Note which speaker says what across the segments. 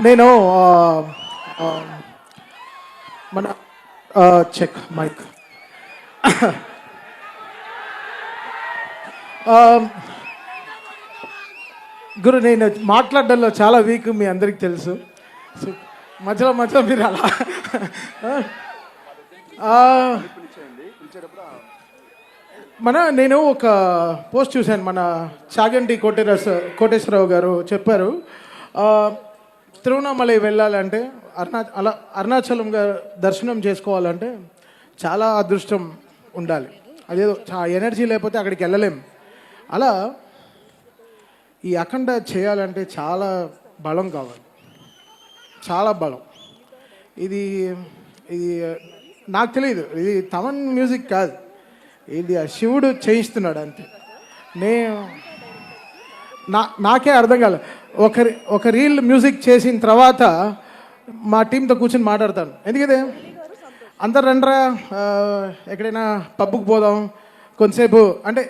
Speaker 1: నేను ఆ, మన చెక్ మైక్ గురు నేను మాట్లాడడంలో చాలా వీక్ మీ అందరికి తెలుసు. సో మధ్యలో మధ్యలో మీరు అలా ఆ, నేను ఒక పోస్ట్ చూశాను. మన చాగంటి కోటేశ్వరరావు గారు చెప్పారు, తిరువణామలై వెళ్ళాలంటే అరుణాచలం గారు దర్శనం చేసుకోవాలంటే చాలా అదృష్టం ఉండాలి. అదేదో ఎనర్జీ లేకపోతే అక్కడికి వెళ్ళలేం. అలా ఈ అఖండ చేయాలంటే చాలా బలం కావాలి, చాలా బలం. ఇది ఇది నాకు తెలియదు, ఇది తమన్ మ్యూజిక్ కాదు, ఇది ఆ శివుడు చేయిస్తున్నాడు అంతే. నేను నాకే అర్థం కాలేదు. ఒక రీల్ మ్యూజిక్ చేసిన తర్వాత మా టీంతో కూర్చొని మాట్లాడతాను. ఎందుకంటే అందరు రండ్రా ఎక్కడైనా పబ్కి పోదాం కొంతసేపు అంటే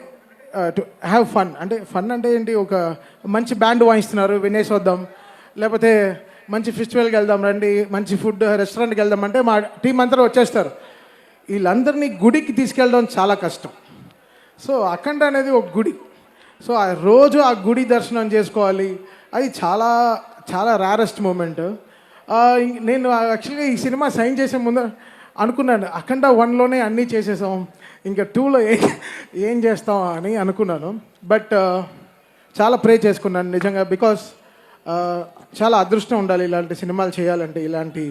Speaker 1: టు హ్యావ్ ఫన్. అంటే ఫన్ అంటే ఏంటి, ఒక మంచి బ్యాండ్ వాయిస్తున్నారు వినేసి వద్దాం, లేకపోతే మంచి ఫెస్టివల్కి వెళ్దాం రండి, మంచి ఫుడ్ రెస్టారెంట్కి వెళ్దాం అంటే మా టీం అంతా వచ్చేస్తారు. వీళ్ళందరినీ గుడికి తీసుకెళ్ళడం చాలా కష్టం. సో అఖండ అనేది ఒక గుడి. సో ఆ రోజు ఆ గుడి దర్శనం చేసుకోవాలి, అది చాలా చాలా రేరెస్ట్ మూమెంట్. నేను యాక్చువల్గా ఈ సినిమా సైన్ చేసే ముందు అనుకున్నాను, అఖండ 1లోనే అన్నీ చేసేసాం, ఇంకా 2లో ఏం చేస్తాం అని అనుకున్నాను. బట్ చాలా ప్రే చేసుకున్నాను నిజంగా. బికాస్ చాలా అదృష్టం ఉండాలి ఇలాంటి సినిమాలు చేయాలంటే. ఇలాంటి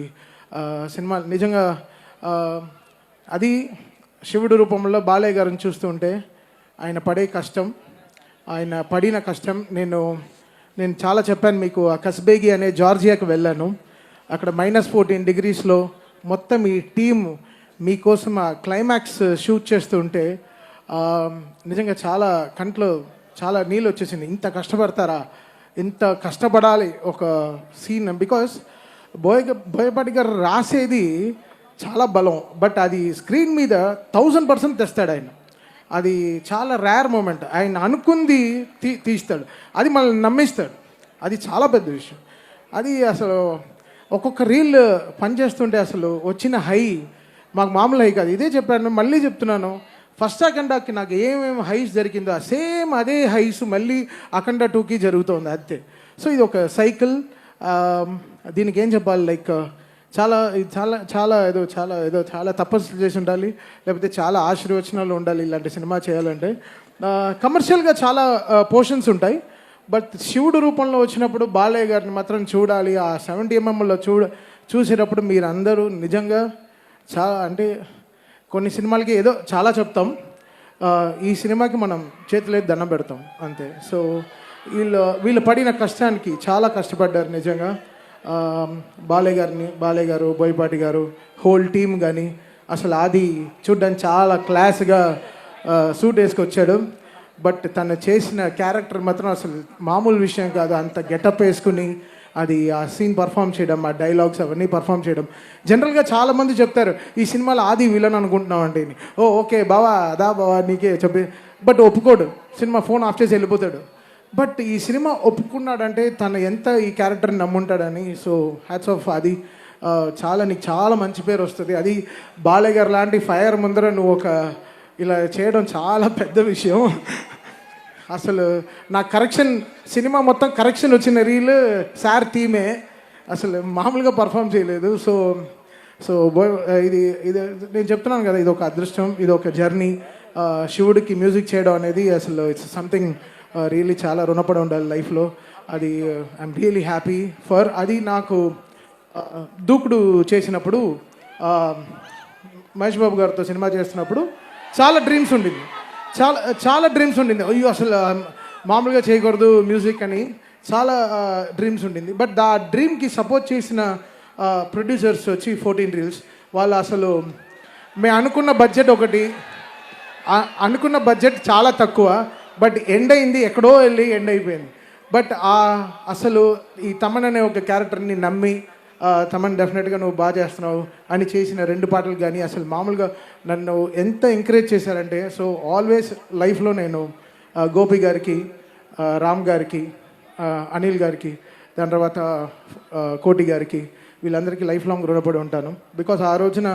Speaker 1: సినిమాలు నిజంగా అది శివుడు రూపంలో బాలయ్య గారిని చూస్తుంటే ఆయన పడే కష్టం, ఆయన పడిన కష్టం నేను చాలా చెప్పాను మీకు. ఆ కస్బేగి అనే జార్జియాకి వెళ్ళాను. అక్కడ -14 degreesలో మొత్తం ఈ టీమ్ మీకోసం ఆ క్లైమాక్స్ షూట్ చేస్తుంటే నిజంగా చాలా కంట్లో చాలా నీళ్ళు వచ్చేసింది. ఇంత కష్టపడతారా, ఇంత కష్టపడాలి ఒక సీన్. బికాస్ బోయపాటి గారు రాసేది చాలా బలం, బట్ అది స్క్రీన్ మీద 1000% తెస్తాడు ఆయన. అది చాలా రేర్ మూమెంట్. ఆయన అనుకుంది తీస్తాడు, అది మనల్ని నమ్మిస్తాడు. అది చాలా పెద్ద విషయం. అది అసలు ఒక్కొక్క రీల్ పనిచేస్తుంటే అసలు వచ్చిన హై మాకు మామూలు హై కాదు. ఇదే చెప్పాను, మళ్ళీ చెప్తున్నాను, ఫస్ట్ అఖండాకి నాకు ఏమేమి హైస్ జరిగిందో సేమ్ అదే హైస్ మళ్ళీ అఖండ 2కి జరుగుతుంది అంతే. సో ఇది ఒక సైకిల్. దీనికి ఏం చెప్పాలి, లైక్ చాలా చాలా చాలా చాలా తపస్సు చేసి ఉండాలి, లేకపోతే చాలా ఆశీర్వచనాలు ఉండాలి ఇలాంటి సినిమా చేయాలంటే. కమర్షియల్గా చాలా పోర్షన్స్ ఉంటాయి, బట్ శివుడు రూపంలో వచ్చినప్పుడు బాలయ్య గారిని మాత్రం చూడాలి. ఆ 70mm చూసేటప్పుడు మీరు అందరూ నిజంగా చాలా అంటే కొన్ని సినిమాలకి ఏదో చాలా చెప్తాం, ఈ సినిమాకి మనం చేతులైతే దండం పెడతాం అంతే. సో వీళ్ళు పడిన కష్టానికి చాలా కష్టపడ్డారు నిజంగా. బాలయ్య గారు, బోయపాటి గారు, హోల్ టీమ్ కానీ అసలు అది చూడ్డానికి చాలా క్లాస్గా సూట్ వేసుకొచ్చాడు. బట్ తను చేసిన క్యారెక్టర్ మాత్రం అసలు మామూలు విషయం కాదు. అంత గెటప్ వేసుకుని అది ఆ సీన్ పర్ఫామ్ చేయడం, ఆ డైలాగ్స్ అవన్నీ పర్ఫామ్ చేయడం. జనరల్గా చాలామంది చెప్తారు ఈ సినిమాలో ఆది విలన్ అనుకుంటున్నాం అంటే, ఓకే బావా బావా నీకే చెప్పి, బట్ ఒప్పుకోడు. సినిమా ఫోన్ ఆఫ్ చేసి వెళ్ళిపోతాడు. బట్ ఈ సినిమా ఒప్పుకున్నాడంటే తను ఎంత ఈ క్యారెక్టర్ని నమ్ముంటాడని. So hats off. అది నీకు చాలా మంచి పేరు వస్తుంది. అది బాలయ్య గారు లాంటి ఫైర్ ముందర నువ్వు ఇలా చేయడం చాలా పెద్ద విషయం. అసలు నా సినిమా మొత్తం కరెక్షన్ వచ్చిన రీల్ సార్ థీమే, అసలు మామూలుగా పర్ఫామ్ చేయలేదు. సో ఇది నేను చెప్తున్నాను కదా, ఇది ఒక అదృష్టం, ఇది ఒక జర్నీ. శివుడికి మ్యూజిక్ చేయడం అనేది అసలు ఇట్స్ సంథింగ్ రియల్లీ చాలా రుణపడి ఉండాలి లైఫ్లో. అది ఐఎమ్ రియలీ హ్యాపీ ఫర్. అది నాకు దూకుడు చేసినప్పుడు మహేష్ బాబు గారితో సినిమా చేస్తున్నప్పుడు చాలా డ్రీమ్స్ ఉండింది. అయ్యో అసలు మామూలుగా చేయకూడదు మ్యూజిక్ అని చాలా డ్రీమ్స్ ఉండింది. బట్ ఆ డ్రీమ్కి సపోర్ట్ చేసిన ప్రొడ్యూసర్స్ వచ్చి 14 Reels వాళ్ళు అసలు మేము అనుకున్న బడ్జెట్ చాలా తక్కువ, బట్ ఎండ్ అయింది, ఎక్కడో వెళ్ళి ఎండ్ అయిపోయింది. బట్ అసలు ఈ తమన్ అనే ఒక క్యారెక్టర్ని నమ్మి తమన్ డెఫినెట్గా నువ్వు బాగా చేస్తున్నావు అని చేసిన 2 పాటలు కానీ అసలు మామూలుగా నన్ను ఎంత ఎంకరేజ్ చేశారంటే. సో ఆల్వేస్ లైఫ్లో నేను గోపి గారికి, రామ్ గారికి, అనిల్ గారికి, దాని తర్వాత కోటి గారికి, వీళ్ళందరికీ లైఫ్ లాంగ్ రుణపడి ఉంటాను. బికాస్ ఆ రోజున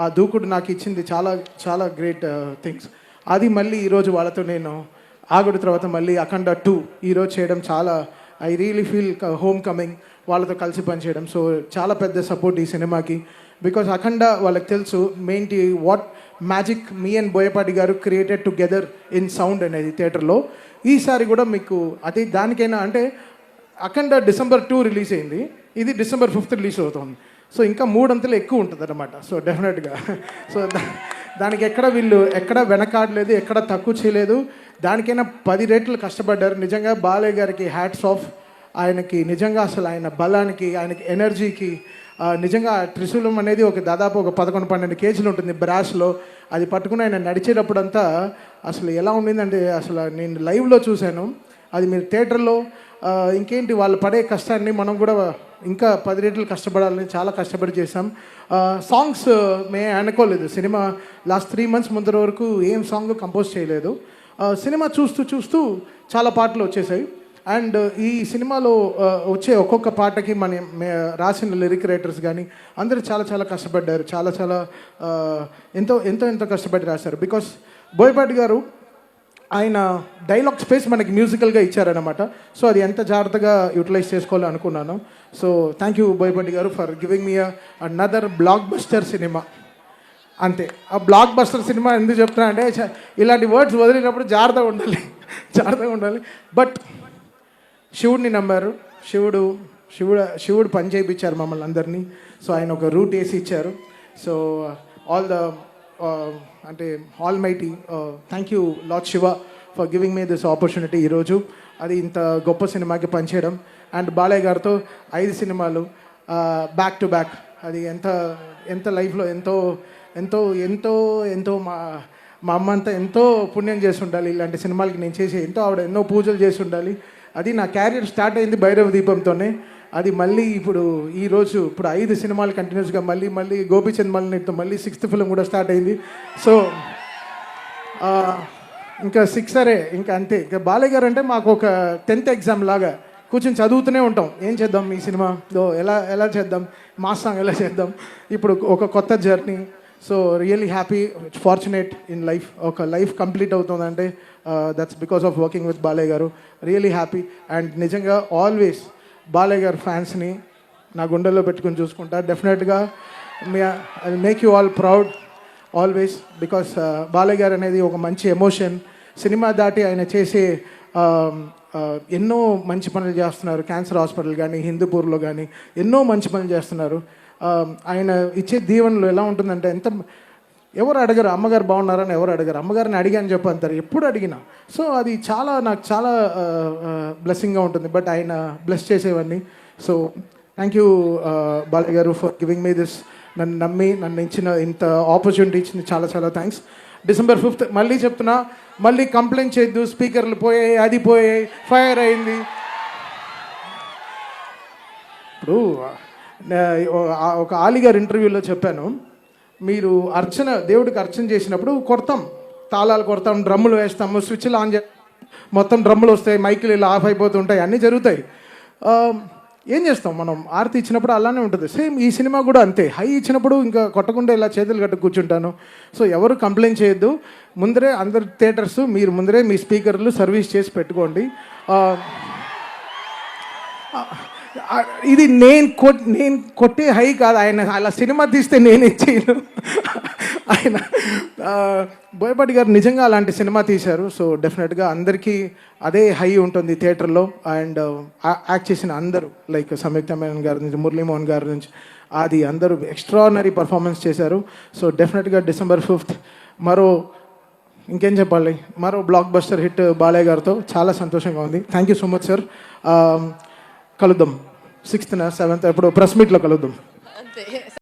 Speaker 1: ఆ దూకుడు నాకు ఇచ్చింది చాలా చాలా గ్రేట్ థింగ్స్. అది మళ్ళీ ఈరోజు వాళ్ళతో నేను ఆగుడు తర్వాత మళ్ళీ అఖండ 2 ఈరోజు చేయడం చాలా I really feel home coming, వాళ్ళతో కలిసి పనిచేయడం. సో చాలా పెద్ద సపోర్ట్ ఈ సినిమాకి. బికాస్ అఖండ వాళ్ళకి తెలుసు మెయిన్టీ what magic me and Boyapati garu created together in sound అనేది థియేటర్లో. ఈసారి కూడా మీకు అది దానికైనా అంటే అఖండ December 2 రిలీజ్ అయింది, ఇది December 5 రిలీజ్ అవుతుంది. సో ఇంకా 3 అంతలు ఎక్కువ ఉంటుంది అనమాట. సో డెఫినెట్గా సో దానికి వీళ్ళు ఎక్కడ వెనకాడలేదు, ఎక్కడ తక్కువ చేయలేదు. దానికైనా 10 రెట్లు కష్టపడ్డారు. నిజంగా బాలయ్య గారికి హ్యాట్స్ ఆఫ్. ఆయనకి నిజంగా అసలు ఆయన బలానికి, ఆయనకి ఎనర్జీకి నిజంగా త్రిశూలం అనేది దాదాపు 11-12 కేజీలు ఉంటుంది బ్రాష్లో. అది పట్టుకుని ఆయన నడిచేటప్పుడంతా అసలు ఎలా ఉండిందంటే అసలు నేను లైవ్లో చూశాను. అది మీరు థియేటర్లో ఇంకేంటి వాళ్ళు పడే కష్టాన్ని మనం కూడా ఇంకా 10 రెట్లు కష్టపడాలని చాలా కష్టపడి చేసాం. సాంగ్స్ మేము అనుకోలేదు. సినిమా లాస్ట్ 3 months ముందర వరకు ఏం సాంగ్ కంపోజ్ చేయలేదు. సినిమా చూస్తూ చూస్తూ చాలా పాటలు వచ్చేసాయి. అండ్ ఈ సినిమాలో వచ్చే ఒక్కొక్క పాటకి రాసిన లిరిక్ రైటర్స్ కానీ అందరూ చాలా చాలా కష్టపడ్డారు. చాలా చాలా ఎంతో ఎంతో ఎంతో కష్టపడి రాశారు. బికాస్ బోయపాటి గారు ఆయన డైలాగ్ స్పేస్ మనకి మ్యూజికల్గా ఇచ్చారనమాట. సో అది ఎంత జాగ్రత్తగా యూటిలైజ్ చేసుకోవాలో అనుకున్నాను. సో థ్యాంక్ యూ బోయపాటి గారు for giving me another block buster cinema. అంతే. ఆ బ్లాక్ బస్టర్ సినిమా ఎందుకు చెప్తున్నా అంటే ఇలాంటి వర్డ్స్ వదిలినప్పుడు జాగ్రత్తగా ఉండాలి. బట్ శివుడిని నమ్మారు. శివుడు పని చేయించారు మమ్మల్ని అందరినీ. సో ఆయన ఒక రూట్ వేసి ఇచ్చారు. సో అంటే all mighty thank you lord Shiva for giving me this opportunity ఈరోజు. అది ఇంత గొప్ప సినిమాకి పనిచేయడం. అండ్ బాలయ్య గారితో 5 సినిమాలు బ్యాక్ టు బ్యాక్. అది ఎంత లైఫ్లో ఎంతో ఎంతో ఎంతో ఎంతో మా అమ్మ అంతా ఎంతో పుణ్యం చేసి ఉండాలి. ఇలాంటి సినిమాలకి నేను చేసి ఆవిడ ఎన్నో పూజలు చేసి ఉండాలి. అది నా క్యారియర్ స్టార్ట్ అయింది భైరవ దీపంతోనే. అది మళ్ళీ ఇప్పుడు 5 సినిమాలు కంటిన్యూస్గా మళ్ళీ గోపీచంద్ మల్లితో మళ్ళీ 6th ఫిల్మ్ కూడా స్టార్ట్ అయింది. సో ఇంకా 6 ఇంకా అంతే. ఇంకా బాలయ్య గారు అంటే మాకు ఒక 10th ఎగ్జామ్ లాగా కూర్చొని చదువుతూనే ఉంటాం. ఏం చేద్దాం ఈ సినిమాలో, ఎలా చేద్దాం, మాస్ సాంగ్ ఎలా చేద్దాం, ఇప్పుడు ఒక కొత్త journey. So really happy, fortunate in life. ఒక లైఫ్ కంప్లీట్ అవుతుందంటే that's because of working with Balayya garu. Really happy. And నిజంగా ఆల్వేస్ బాలయ్య గారు ఫ్యాన్స్ని నా గుండెల్లో పెట్టుకుని చూసుకుంటా. డెఫినెట్గా I make you all proud always. Because Balayya garu అనేది ఒక మంచి ఎమోషన్. సినిమా దాటి ఆయన చేసే ఎన్నో మంచి పనులు చేస్తున్నారు. క్యాన్సర్ హాస్పిటల్ కానీ, హిందూపూర్లో కానీ ఎన్నో మంచి పనులు చేస్తున్నారు. ఆయన ఇచ్చే దీవెనలు ఎలా ఉంటుందంటే ఎవరు అడగరు అమ్మగారు బాగున్నారని ఎవరు అడగరు. అమ్మగారిని అడిగాని చెప్పి అంటారు ఎప్పుడు అడిగినా. సో అది నాకు చాలా బ్లెస్సింగ్గా ఉంటుంది. బట్ ఆయన బ్లెస్ చేసేవన్నీ. సో థ్యాంక్ యూ బాలయ్య గారు ఫర్ గివింగ్ మీ దిస్. నన్ను నమ్మి ఇచ్చిన ఇంత ఆపర్చునిటీ ఇచ్చింది చాలా చాలా థ్యాంక్స్. December 5th మళ్ళీ చెప్తున్నా, మళ్ళీ కంప్లైంట్ చేయొద్దు. స్పీకర్లు పోయాయి, అది పోయాయి, ఫైర్ అయింది. ఇప్పుడు ఒక ఆలిగారు ఇంటర్వ్యూలో చెప్పాను, మీరు దేవుడికి అర్చన చేసినప్పుడు తాళాలు కొడతాం, డ్రమ్ములు వేస్తాము, స్విచ్లు ఆన్ చేస్తాం, మొత్తం డ్రమ్ములు వస్తాయి, మైకులు ఇలా ఆఫ్ అయిపోతుంటాయి, అన్నీ జరుగుతాయి. ఏం చేస్తాం మనం? ఆరతి ఇచ్చినప్పుడు అలానే ఉంటుంది. సేమ్ ఈ సినిమా కూడా అంతే. హై ఇచ్చినప్పుడు ఇంకా కొట్టకుండా ఇలా చేతులు కట్టు కూర్చుంటాను. సో ఎవరు కంప్లైంట్ చేయొద్దు. ముందరే అందరు థియేటర్స్ మీరు ముందరే మీ స్పీకర్లు సర్వీస్ చేసి పెట్టుకోండి. ఇది నేను కొట్టే హై కాదు. ఆయన అలా సినిమా తీస్తే నేనే చేయను. ఆయన బోయపాటి గారు నిజంగా అలాంటి సినిమా తీశారు. సో డెఫినెట్గా అందరికీ అదే హై ఉంటుంది థియేటర్లో. అండ్ యాక్ట్ చేసిన అందరూ లైక్ సంయుక్త మేనన్ గారి నుంచి, మురళీమోహన్ గారి నుంచి, అది అందరూ ఎక్స్ట్రాడినరీ పర్ఫార్మెన్స్ చేశారు. సో డెఫినెట్గా December 5th ఇంకేం చెప్పాలి, మరో బ్లాక్ బస్టర్ హిట్ బాలయ్య గారితో చాలా సంతోషంగా ఉంది. Thank you so much sir. కలుద్దాం 6th 7th ఎప్పుడు ప్రెస్ మీట్లో కలుద్దాం.